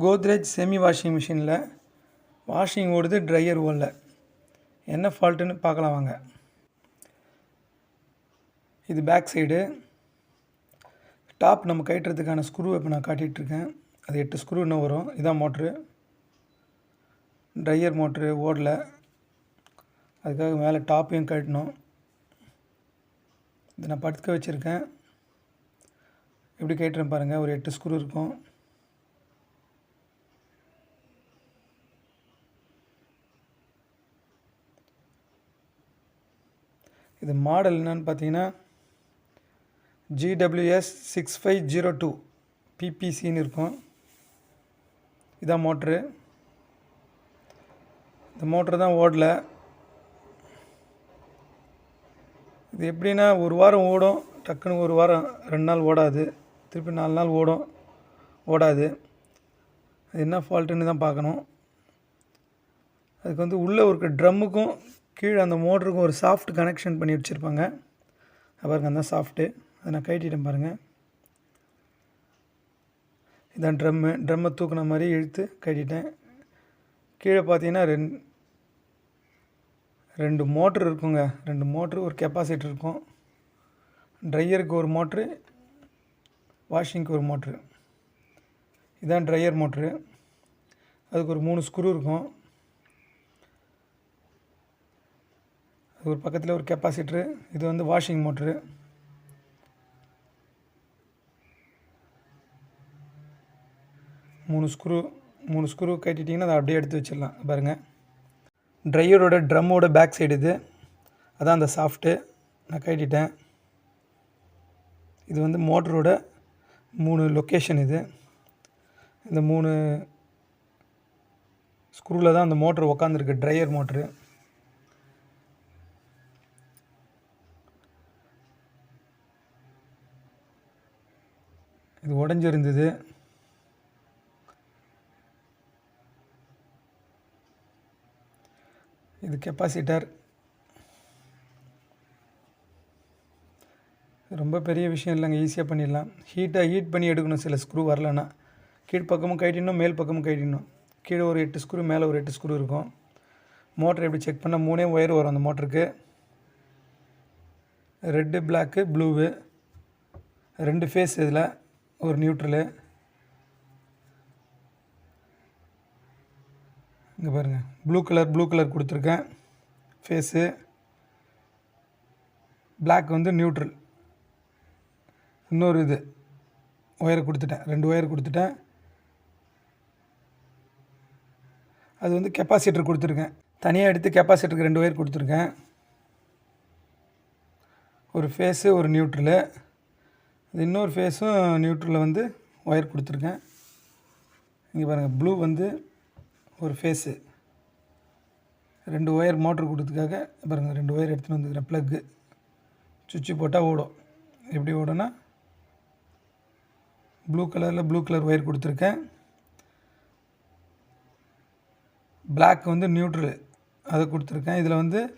Godrej semi washing மிஷினில் washing ஓடுது, dryer ஓடல. என்ன ஃபால்ட்டுன்னு பார்க்கலாம் வாங்க. இது பேக் சைடு. டாப் நம்ம கட்டுறதுக்கான ஸ்க்ரூவை இப்போ நான் காட்டிகிட்ருக்கேன். அது 8 ஸ்க்ரூ இன்னும் வரும். இதான் மோட்ரு. ட்ரையர் மோட்ரு ஓடல, அதுக்காக மேலே டாப்பையும் கட்டணும். இதை நான் படுக்க வச்சுருக்கேன். எப்படி கட்டுறேன் பாருங்கள். ஒரு 8 ஸ்க்ரூ இருக்கும். இது மாடல் என்னன்னு பார்த்தீங்கன்னா GWS 6502 PPCன்னு இருக்கும். இதான் மோட்ரு. இந்த மோட்ரு தான் ஓடல. இது எப்படின்னா ஒரு வாரம் ஓடும், டக்குன்னு ஒரு வாரம் 2 நாள் ஓடாது, திருப்பி 4 நாள் ஓடாது. அது என்ன ஃபால்ட்டுன்னு தான் பார்க்கணும். அதுக்கு உள்ளே ஒரு ட்ரம்முக்கும் கீழே அந்த மோட்டருக்கும் ஒரு சாஃப்ட் கனெக்ஷன் பண்ணி வச்சுருப்பாங்க. பாருங்க, அந்த சாஃப்ட்டு அதை நான் கட்டிட்டேன் பாருங்கள். இதான் ட்ரம்மை தூக்குன மாதிரி இழுத்து கட்டிட்டேன். கீழே பார்த்தீங்கன்னா ரெண்டு மோட்ரு இருக்குங்க. 2 மோட்ரு, ஒரு கெப்பாசிட்டர் இருக்கும். ட்ரையருக்கு ஒரு மோட்ரு, வாஷிங்க்கு ஒரு மோட்ரு. இதான் ட்ரையர் மோட்ரு. அதுக்கு ஒரு 3 ஸ்க்ரூ இருக்கும். அது ஒரு பக்கத்தில் ஒரு கெப்பாசிட்ரு. இது வாஷிங் மோட்ரு. மூணு ஸ்க்ரூ கட்டிட்டிங்கன்னா அதை அப்படியே எடுத்து வச்சிடலாம். பாருங்கள், ட்ரையரோட ட்ரம்மோட பேக் சைடு இது. அதான் அந்த சாஃப்ட்டு. நான் கட்டிட்டேன். இது மோட்டரோட 3 லொக்கேஷன். இந்த 3 ஸ்க்ரூவில் தான் அந்த மோட்ரு உக்காந்துருக்கு, ட்ரையர் மோட்ரு. இது உடஞ்சிருந்தது. இது கெப்பாசிட்டர். ரொம்ப பெரிய விஷயம் இல்லைங்க, ஈஸியாக பண்ணிடலாம். ஹீட் பண்ணி எடுக்கணும். சில ஸ்க்ரூ வரலன்னா கீழ்ப்பக்கமும் கட்டிடணும், மேல் பக்கமும் கட்டிடணும். கீழே ஒரு 8 ஸ்க்ரூ, மேலே ஒரு 8 ஸ்க்ரூ இருக்கும். மோட்டர் எப்படி செக் பண்ணால் 3 ஒயர் வரும் அந்த மோட்டருக்கு. Red, black, blue 2 phase. இதில் ஒரு நியூட்ரலு. இங்கே பாருங்கள், ப்ளூ கலர் கொடுத்துருக்கேன் ஃபேஸு. Black neutral. இன்னொரு ஒயரை கொடுத்துட்டேன், 2 ஒயர் கொடுத்துட்டேன். அது கெப்பாசிட்டர் கொடுத்துருக்கேன். தனியாக எடுத்து கெப்பாசிட்டருக்கு 2 ஒயர் கொடுத்துருக்கேன். ஒரு ஃபேஸு, ஒரு நியூட்ரலு. இது இன்னொரு ஃபேஸும் நியூட்ரலில் ஒயர் கொடுத்துருக்கேன். இங்கே பாருங்கள், ப்ளூ ஒரு ஃபேஸு. 2 ஒயர் மோட்ரு கொடுத்ததுக்காக பாருங்கள், 2 ஒயர் எடுத்துகிட்டு வந்துக்கிறேன். ப்ளக்கு சுவிட்சு போட்டால் ஓடும். எப்படி ஓடும்னா ப்ளூ கலர் ஒயர் கொடுத்துருக்கேன். பிளாக் நியூட்ரல் அதை கொடுத்துருக்கேன். இதில்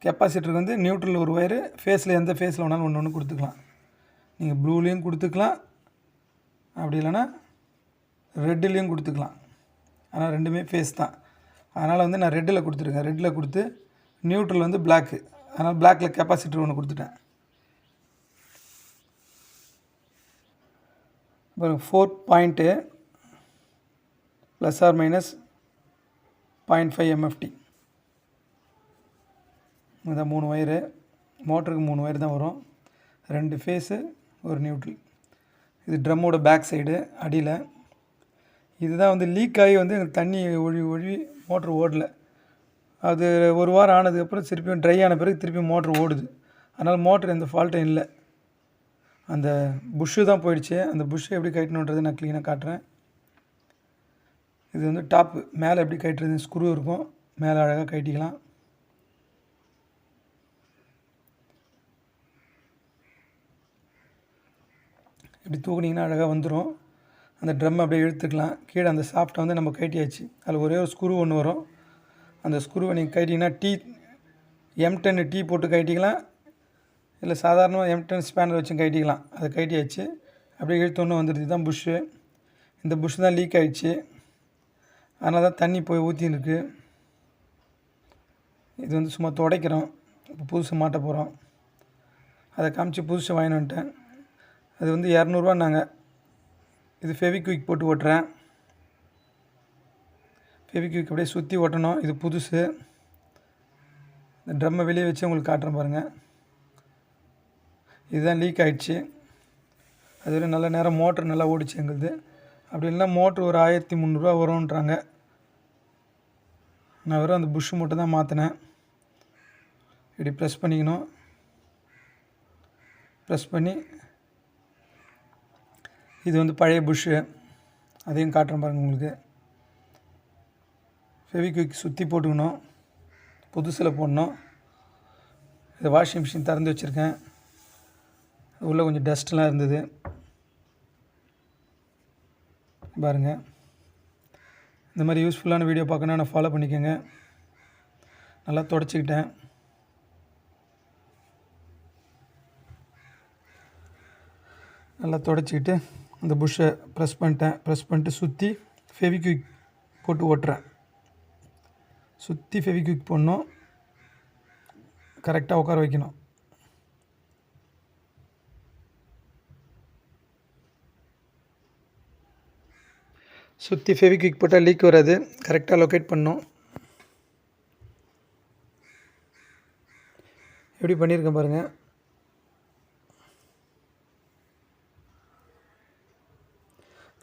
கெப்பாசிட்டருக்கு நியூட்ரல் ஒரு ஒயரு, ஃபேஸில் எந்த ஃபேஸில் வேணாலும் ஒன்று கொடுத்துக்கலாம். நீங்கள் ப்ளூலேயும் கொடுத்துக்கலாம், அப்படி இல்லைன்னா ரெட்டுலேயும் கொடுத்துக்கலாம். ஆனால் 2மே ஃபேஸ் தான். அதனால் நான் ரெட்டில் கொடுத்துருக்கேன். ரெட்டில் கொடுத்து நியூட்ரல் பிளாக்கு. அதனால் பிளாக்கில் கெப்பாசிட்டர் ஒன்று கொடுத்துட்டேன். இப்போ 4 பாயிண்ட்டு +or -0.5 MFT. இதான் 3 ஒயரு. மோட்டருக்கு 3 ஒயர் தான் வரும். 2 ஃபேஸு, ஒரு நியூட்ரல். இது ட்ரம்மோட பேக் சைடு அடியில். இதுதான் லீக் ஆகி தண்ணி ஒழுவி மோட்ரு ஓடலை. அது ஒரு வாரம் ஆனதுக்கப்புறம் திருப்பியும் ட்ரை ஆன பிறகு திருப்பியும் மோட்ரு ஓடுது. அதனால் மோட்ரு எந்த ஃபால்ட்டும் இல்லை. அந்த புஷ்ஷு தான் போயிடுச்சு. அந்த புஷ்ஷை எப்படி கட்டணுன்றதை நான் க்ளீனாக காட்டுறேன். இது டாப்பு. மேலே எப்படி கட்டுறது, ஸ்க்ரூ இருக்கும், மேலே அழகாக கட்டிக்கலாம். இப்படி தூக்குனிங்கன்னா அழகாக வந்துடும். அந்த ட்ரம் அப்படியே இழுத்துக்கலாம். கீழே அந்த சாஃப்ட்டை நம்ம கட்டியாச்சு. அதில் ஒரே ஒரு ஸ்க்ரூ ஒன்று வரும். அந்த ஸ்க்ரூவை நீங்கள் கட்டிங்கன்னா M10 டீ போட்டு கட்டிக்கலாம், இல்லை சாதாரணமாக M10 ஸ்பேனர் வச்சு கட்டிக்கலாம். அதை கட்டியாச்சு. அப்படியே இழுத்தோன்னு வந்துடுது. இதுதான் புஷ்ஷு. இந்த புஷ் தான் லீக் ஆகிடுச்சு, அதனால தான் தண்ணி போய் ஊற்றின்னு இருக்குது. இது வந்து சும்மா துடைக்கிறோம். இப்போ புதுசு மாட்ட போகிறோம். அதை காமிச்சு புதுசு வாங்கிட்டு வந்துட்டேன். அது வந்து 200ரூவான்னாங்க. இது ஃபெவிக்விக் போட்டு ஓட்டுறேன். ஃபெவிக்விக் அப்படியே சுற்றி ஓட்டணும். இது புதுசு. இந்த ட்ரம்மை வெளியே வச்சு உங்களுக்கு காட்டுறேன் பாருங்கள். இதுதான் லீக் ஆகிடுச்சு. அதுவரை நல்ல நேரம் மோட்ரு நல்லா ஓடிச்சு எங்களுது. அப்படி இல்லைனா மோட்ரு ஒரு 1300 வரும்ன்றாங்க. நான் வெறும் அந்த புஷ்ஷு மட்டும் தான் மாற்றினேன். இப்படி ப்ரெஸ் பண்ணிக்கணும். ப்ரெஸ் பண்ணி இது வந்து பழைய புஷ்ஷு, அதையும் காட்டுறேன் பாருங்கள் உங்களுக்கு. ஃபெவிக்விக் சுற்றி போட்டுக்கணும், புதுசில் போடணும். இது வாஷிங் மிஷின் திறந்து வச்சுருக்கேன். உள்ளே கொஞ்சம் டஸ்ட்லாம் இருந்தது பாருங்கள். இந்த மாதிரி யூஸ்ஃபுல்லான வீடியோ பார்க்கணுன்னா நான் ஃபாலோ பண்ணிக்கோங்க. நல்லா தொடச்சிக்கிட்டேன். நல்லா தொடச்சிக்கிட்டு அந்த புஷ்ஷை ப்ரெஸ் பண்ணிட்டேன். ப்ரெஸ் பண்ணிட்டு சுற்றி ஃபெவிக்விக் போட்டு ஓட்டுறேன். சுற்றி ஃபெவிக்விக் போடணும், கரெக்டாக உட்கார வைக்கணும். சுற்றி ஃபெவிக்விக் போட்டால் லீக் வராது. கரெக்டாக லொக்கேட் பண்ணணும். எப்படி பண்ணியிருக்கேன் பாருங்கள்.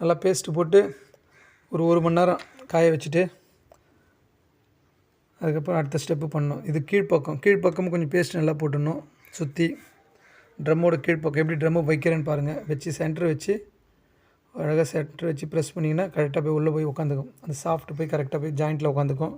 நல்லா பேஸ்ட்டு போட்டு ஒரு மணி நேரம் காய வச்சுட்டு அதுக்கப்புறம் அடுத்த ஸ்டெப்பு பண்ணணும். இது கீழ்ப்பக்கமும் கொஞ்சம் பேஸ்ட் நல்லா போட்டுடணும். சுற்றி ட்ரம்மோட கீழ்ப்பக்கம் எப்படி ட்ரம்மு வைக்கிறேன்னு பாருங்கள். வச்சு சென்டர் வச்சு அழகாக சென்டர் வச்சு ப்ரெஸ் பண்ணிங்கன்னா கரெக்டாக போய் உள்ளே போய் உட்காந்துக்கும். அந்த சாஃப்ட்டு போய் கரெக்டாக போய் ஜாயிண்ட்டில் உட்காந்துக்கும்.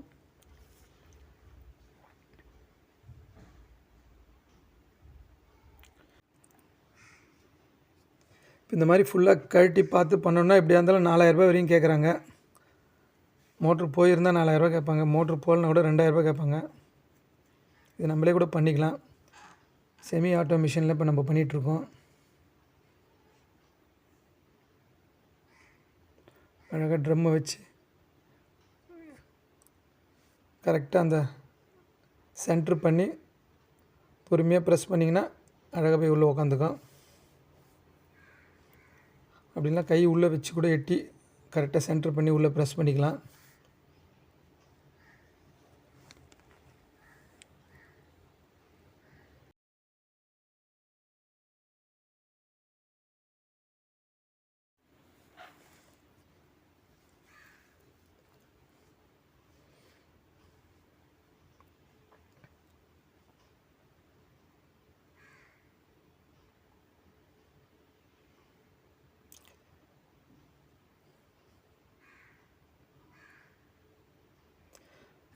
இப்போ இந்த மாதிரி ஃபுல்லாக கழட்டி பார்த்து பண்ணோன்னா எப்படியா இருந்தாலும் 4000 வரையும் கேட்குறாங்க. மோட்ரு போயிருந்தால் 4000 கேட்பாங்க. மோட்ரு போகலன்னா கூட 2000 கேட்பாங்க. இது நம்மளே கூட பண்ணிக்கலாம். செமி ஆட்டோ மிஷினில் இப்போ நம்ம பண்ணிகிட்ருக்கோம். அழகாக ட்ரம்மை வச்சு கரெக்டாக அந்த சென்ட்ரு பண்ணி பொறுமையாக ப்ரெஸ் பண்ணிங்கன்னா அழகாக போய் உள்ளே உட்காந்துக்கும். அப்படின்னா கை உள்ளே வச்சு கூட எட்டி கரெக்டாக சென்டர் பண்ணி உள்ளே ப்ரெஸ் பண்ணிக்கலாம்.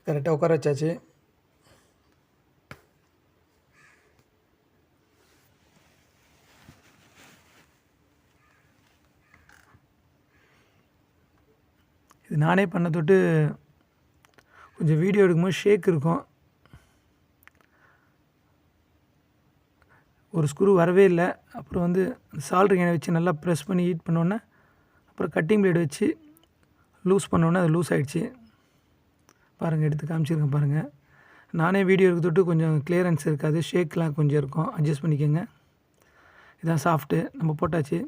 கரெக்டாக உட்கார வச்சாச்சு. இது நானே பண்ண தொட்டு கொஞ்சம் வீடியோ எடுக்கும்போது ஷேக் இருக்கும். ஒரு ஸ்க்ரூ வரவே இல்லை. அப்புறம் வந்து சால்ட்ரிங் எண்ணெய் வச்சு நல்லா ப்ரெஸ் பண்ணி ஹீட் பண்ணோன்னே அப்புறம் கட்டிங் பிளேடு வச்சு லூஸ் பண்ணோன்னே அது லூஸ் ஆகிடுச்சு. பாருங்கள், எடுத்து காமிச்சிருக்கேன் பாருங்கள். நானே வீடியோ எடுக்க தொட்டு கொஞ்சம் கிளியரன்ஸ் இருக்காது, ஷேக்லாம் கொஞ்சம் இருக்கும், அட்ஜஸ்ட் பண்ணிக்கோங்க. இதான் சாஃப்ட்டு நம்ம போட்டாச்சு.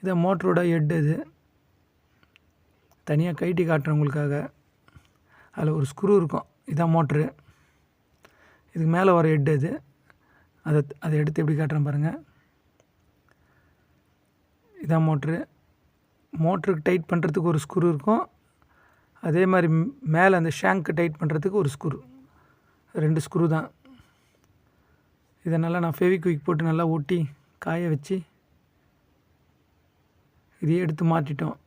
இதான் மோட்டரோட ஹெட். இது தனியாக கைட்டி காட்டுறேன் உங்களுக்காக. அதில் ஒரு ஸ்க்ரூ இருக்கும். இதான் மோட்ரு. இதுக்கு மேலே வர ஹெட் அது. அதை எடுத்து எப்படி காட்டுறேன் பாருங்கள். இதான் மோட்ரு. மோட்ருக்கு டைட் பண்ணுறதுக்கு ஒரு ஸ்க்ரூ இருக்கும். அதே மாதிரி மேலே அந்த ஷேங்க்கு டைட் பண்ணுறதுக்கு ஒரு ஸ்க்ரூ. 2 ஸ்க்ரூ தான். இதை நல்லா நான் ஃபெவிக்விக் போட்டு நல்லா ஒட்டி காய வச்சு இதையே எடுத்து மாட்டிட்டோம்.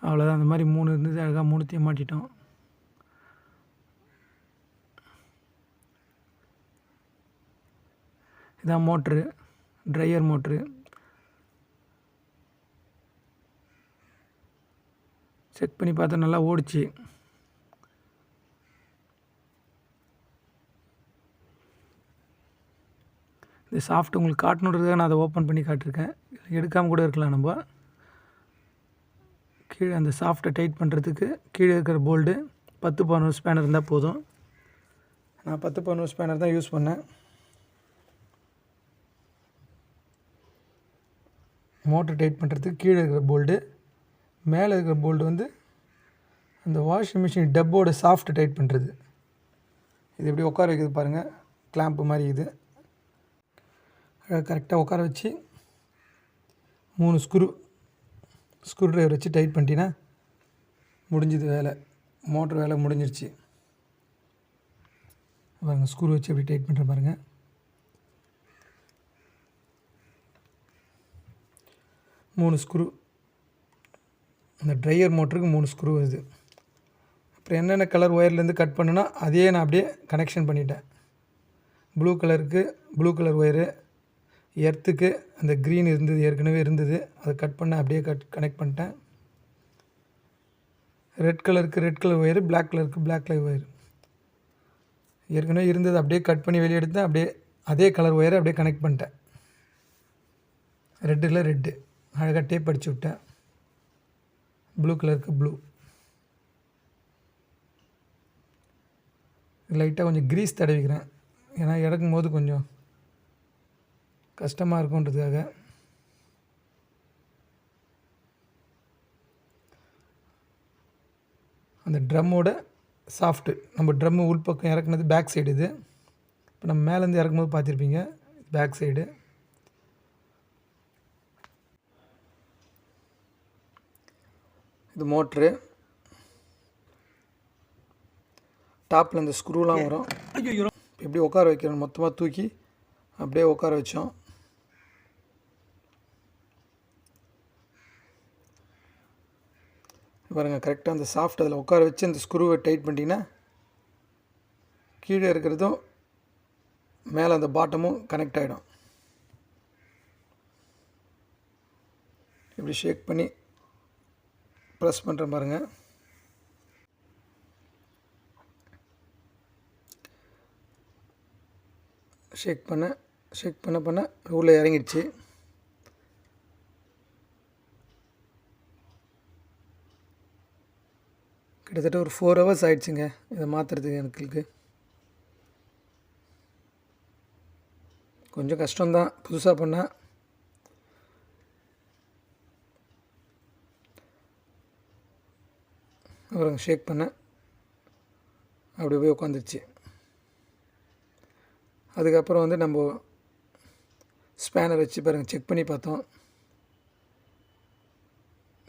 அவ்வளோதான். அந்த மாதிரி 3 இருந்தது, அழகாக 3த்தையும் மாட்டிட்டோம். இதான் மோட்ரு, ட்ரையர் மோட்ரு. செக் பண்ணி பார்த்தா நல்லா ஓடிச்சு. இந்த சாஃப்ட் உங்களுக்கு காட்டணுன்றதுக்காக நான் அதை ஓப்பன் பண்ணி காட்டியிருக்கேன். எடுக்காமல் கூட இருக்கலாம். நம்ம கீழே அந்த சாஃப்ட்டை டைட் பண்ணுறதுக்கு கீழே இருக்கிற போல்டு 10-11 ஸ்பேனர் இருந்தால் போதும். நான் 10-11 ஸ்பேனர் தான் யூஸ் பண்ணேன். மோட்டர் டைட் பண்ணுறதுக்கு கீழே இருக்கிற போல்டு, மேலே இருக்கிற போல்டு வந்து அந்த வாஷிங் மிஷின் டப்போட சாஃப்ட் டைட் பண்ணுறது. இது எப்படி உட்கார வைக்கிறது பாருங்கள், கிளாம்ப்பு மாதிரி இது. கரெக்டாக உட்கார வச்சு 3 ஸ்க்ரூ ட்ரைவர் வச்சு டைட் பண்ணிட்டீங்கன்னா முடிஞ்சுது வேலை. மோட்ரு வேலை முடிஞ்சிருச்சு. பாருங்கள் ஸ்க்ரூ வச்சு எப்படி டைட் பண்ணுற பாருங்கள். மூணு ஸ்க்ரூ, அந்த ட்ரையர் மோட்டருக்கு 3 ஸ்க்ரூ வருது. அப்புறம் என்னென்ன கலர் ஒயர்லேருந்து கட் பண்ணுன்னா அதையே நான் அப்படியே கனெக்ஷன் பண்ணிட்டேன். ப்ளூ கலருக்கு ப்ளூ கலர் ஒயரு, எர்த்துக்கு அந்த க்ரீன் ஏற்கனவே இருந்தது, அதை கட் பண்ண அப்படியே கனெக்ட் பண்ணிட்டேன். ரெட் கலருக்கு ரெட் கலர் ஒயரு, பிளாக் கலருக்கு பிளாக் கலர் ஒயரு ஏற்கனவே இருந்தது அப்படியே கட் பண்ணி வெளியே எடுத்தேன். அப்படியே அதே கலர் ஒயரை அப்படியே கனெக்ட் பண்ணிட்டேன். ரெட்டில் ரெட்டு அழகாக டேப் அடிச்சு விட்டேன். ப்ளூ கலருக்கு ப்ளூ. லைட்டாக கொஞ்சம் க்ரீஸ் தடவிக்கிறேன், ஏன்னா இறக்கும் போது கொஞ்சம் கஷ்டமாக இருக்குன்றதுக்காக. அந்த ட்ரம்மோட சாஃப்ட்டு, நம்ம ட்ரம்மு உள்பக்கம் இறக்குனது பேக் சைடு. இது இப்போ நம்ம மேலேருந்து இறக்கும்போது பார்த்துருப்பீங்க, பேக் சைடு. இது மோட்ரு. டாப்பில் இந்த ஸ்க்ரூலாம் வரும். எப்படி உட்கார வைக்கிறோம், மொத்தமாக தூக்கி அப்படியே உட்கார வச்சோம். பாருங்கள் கரெக்டாக அந்த சாஃப்ட் அதில் உட்கார வச்சு அந்த ஸ்க்ரூவை டைட் பண்ணிட்டீங்கன்னா கீழே இருக்கிறதும் மேலே அந்த பாட்டமும் கனெக்ட் ஆகிடும். இப்படி ஷேக் பண்ணி ப்ரெஸ் பண்ணுறேன் பாருங்கள். ஷேக் பண்ண உள்ளே இறங்கிடுச்சு. கிட்டத்தட்ட ஒரு 4 ஹவர்ஸ் ஆகிடுச்சுங்க இதை மாற்றுறதுக்கு. எனக்கு கொஞ்சம் கஷ்டம்தான் புதுசாக பண்ணால். அப்புறம் ஷேக் பண்ண அப்படி போய் உட்காந்துருச்சு. அதுக்கப்புறம் வந்து நம்ம ஸ்பேனர் வச்சு பாருங்கள் செக் பண்ணி பார்த்தோம்.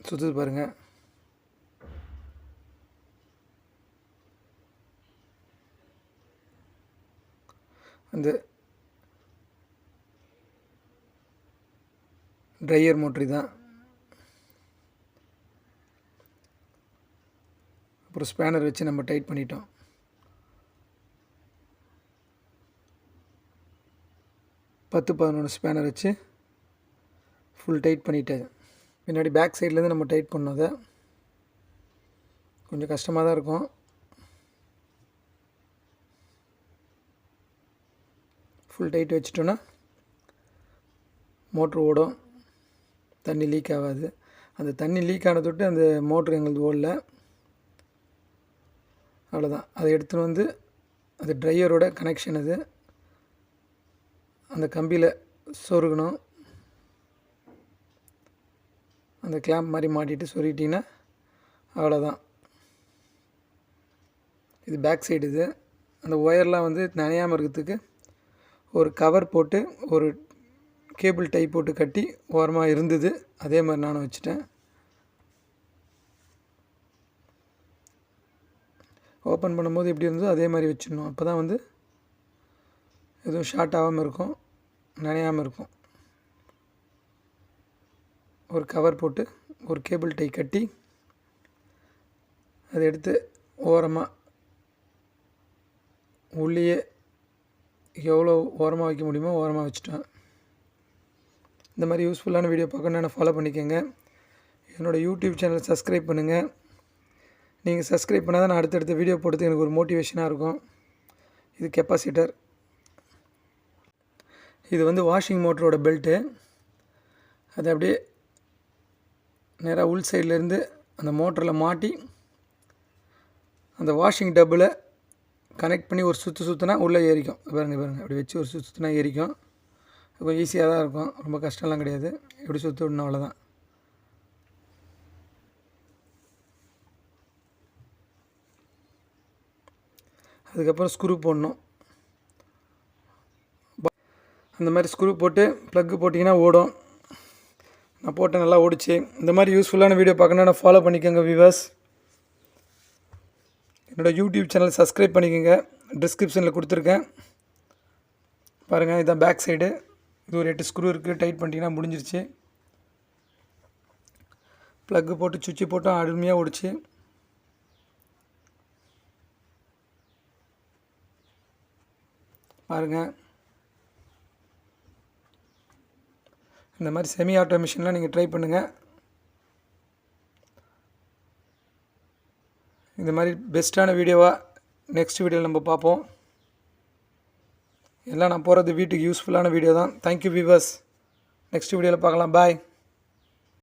சுற்றுது பாருங்கள். அந்த ட்ரையர் மோட்ரு தான். அப்புறம் ஸ்பேனர் வச்சு நம்ம டைட் பண்ணிட்டோம். பத்து 11 ஸ்பேனர் வச்சு ஃபுல் டைட் பண்ணிட்டேன். பின்னாடி பேக் சைட்லேருந்து நம்ம டைட் பண்ணோம். அதை கொஞ்சம் கஷ்டமாக தான் இருக்கும். ஃபுல் டைட் வச்சிட்டோன்னா மோட்ரு ஓடும், தண்ணி லீக் ஆகாது. அந்த தண்ணி லீக் ஆன தொட்டு அந்த மோட்ரு எங்களுக்கு ஓடல, அவ்வளோதான். அதை எடுத்துகிட்டு வந்து அது ட்ரையரோட கனெக்ஷன், அது அந்த கம்பியில் சொருகணும். அந்த கிளாம்ப் மாதிரி மாட்டிட்டு சொருகிட்டிங்கன்னா அவ்வளோதான். இது பேக் சைடு. இது அந்த ஒயர்லாம் வந்து நனையாமல் இருக்கிறதுக்கு ஒரு கவர் போட்டு ஒரு கேபிள் டை போட்டு கட்டி ஓரமாக இருந்தது. அதே மாதிரி நானும் வச்சுட்டேன். ஓப்பன் பண்ணும்போது எப்படி இருந்ததோ அதே மாதிரி வச்சிடணும். அப்போ தான் வந்து எதுவும் ஷார்ட் ஆகாமல் இருக்கும், நனையாமல் இருக்கும். ஒரு கவர் போட்டு ஒரு கேபிள் டை கட்டி அதை எடுத்து ஓரமாக உள்ளேயே எவ்வளோ ஓரமாக வைக்க முடியுமோ ஓரமாக வச்சுட்டேன். இந்த மாதிரி யூஸ்ஃபுல்லான வீடியோ பார்க்கணுன்னு என்ன ஃபாலோ பண்ணிக்கோங்க. என்னோடய யூடியூப் சேனலை சப்ஸ்கிரைப் பண்ணுங்கள். நீங்கள் சப்ஸ்கிரைப் பண்ணால் தான் நான் அடுத்தடுத்த வீடியோ போடுறதுக்கு எனக்கு ஒரு மோட்டிவேஷனாக இருக்கும். இது கெப்பாசிட்டர். இது வந்து வாஷிங் மோட்டரோட பெல்ட்டு. அது அப்படியே நேராக உள் சைட்லேருந்து அந்த மோட்டரில் மாட்டி அந்த வாஷிங் டப்பில் கனெக்ட் பண்ணி ஒரு சுற்றினா உள்ளே ஏறிக்கும். பாருங்கள் அப்படி வச்சு ஒரு சுற்றினா ஏறிக்கும். ரொம்ப ஈஸியாக தான் இருக்கும், ரொம்ப கஷ்டம்லாம் கிடையாது. எப்படி சுற்றி விடணும் அவ்வளோதான். அதுக்கப்புறம் ஸ்க்ரூ போடணும். அந்த மாதிரி ஸ்க்ரூ போட்டு ப்ளக்கு போட்டிங்கன்னா ஓடும். நான் போட்டேன், நல்லா ஓடிச்சு. இந்த மாதிரி யூஸ்ஃபுல்லான வீடியோ பார்க்கணுன்னா ஃபாலோ பண்ணிக்கோங்க வியூவர்ஸ். என்னோடய யூடியூப் சேனல் சப்ஸ்கிரைப் பண்ணிக்கோங்க, டிஸ்கிரிப்ஷனில் கொடுத்துருக்கேன். பாருங்கள், இதுதான் பேக் சைடு. இது ஒரு 8 ஸ்க்ரூ இருக்குது. டைட் பண்ணிட்டீங்கன்னா முடிஞ்சிருச்சு. ப்ளக்கு போட்டு சுவிட்சு போட்டோம், அருமையாக ஓடிச்சு. பாருங்கள், இந்த மாதிரி செமி ஆட்டோ மிஷின்லாம் நீங்கள் ட்ரை பண்ணுங்கள். இந்த மாதிரி பெஸ்ட்டான வீடியோவாக நெக்ஸ்ட் வீடியோவில் நம்ம பார்ப்போம். எல்லாம் நான் போகிறது வீட்டுக்கு யூஸ்ஃபுல்லான வீடியோ தான். Thank you viewers. நெக்ஸ்ட் வீடியோவில் பார்க்கலாம். பாய்.